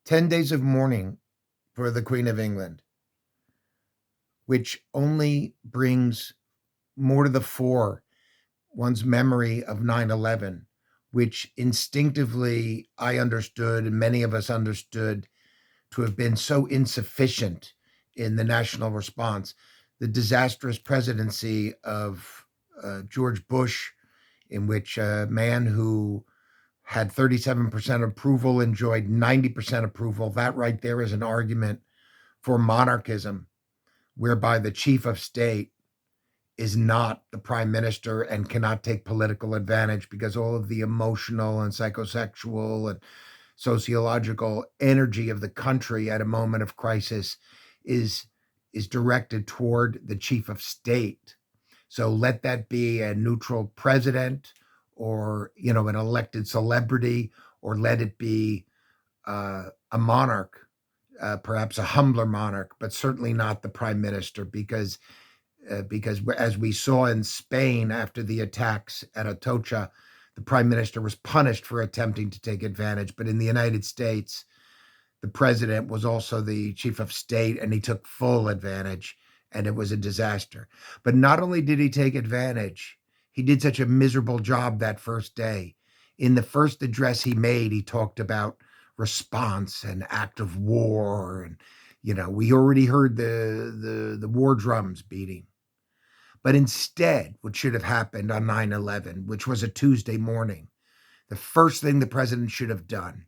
10 days of mourning for the Queen of England, which only brings more to the fore one's memory of 9/11, which instinctively I understood and many of us understood to have been so insufficient in the national response. The disastrous presidency of George Bush, in which a man who had 37% approval enjoyed 90% approval. That right there is an argument for monarchism, whereby the chief of state is not the prime minister and cannot take political advantage because all of the emotional and psychosexual and sociological energy of the country at a moment of crisis is is directed toward the chief of state. So let that be a neutral president or an elected celebrity, or let it be a monarch, perhaps a humbler monarch, but certainly not the prime minister, because as we saw in Spain after the attacks at Atocha, the prime minister was punished for attempting to take advantage. But in the United States, the president was also the chief of state and he took full advantage, and it was a disaster. But not only did he take advantage, he did such a miserable job that first day. In the first address he made, he talked about response and act of war, and we already heard the war drums beating. But instead, what should have happened on 9/11, which was a Tuesday morning, the first thing the president should have done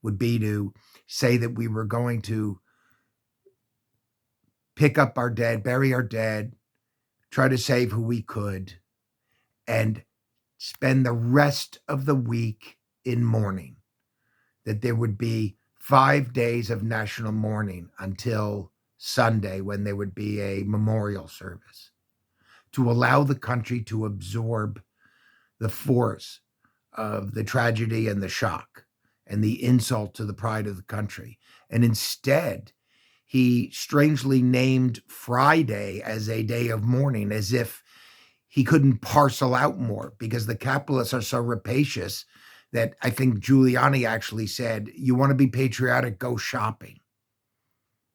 would be to say that we were going to pick up our dead, bury our dead, try to save who we could, and spend the rest of the week in mourning. That there would be 5 days of national mourning until Sunday, when there would be a memorial service, to allow the country to absorb the force of the tragedy and the shock and the insult to the pride of the country. And instead, he strangely named Friday as a day of mourning, as if he couldn't parcel out more, because the capitalists are so rapacious that I think Giuliani actually said, you want to be patriotic, go shopping.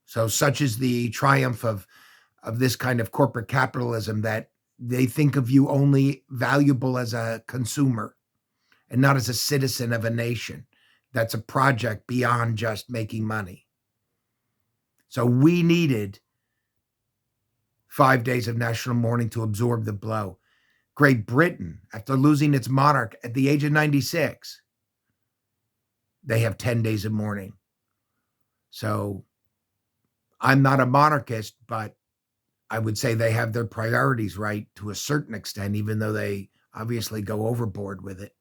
So such is the triumph of this kind of corporate capitalism, that they think of you only valuable as a consumer and not as a citizen of a nation. That's a project beyond just making money. So we needed 5 days of national mourning to absorb the blow. Great Britain, after losing its monarch at the age of 96, they have 10 days of mourning. So I'm not a monarchist, but I would say they have their priorities right to a certain extent, even though they obviously go overboard with it.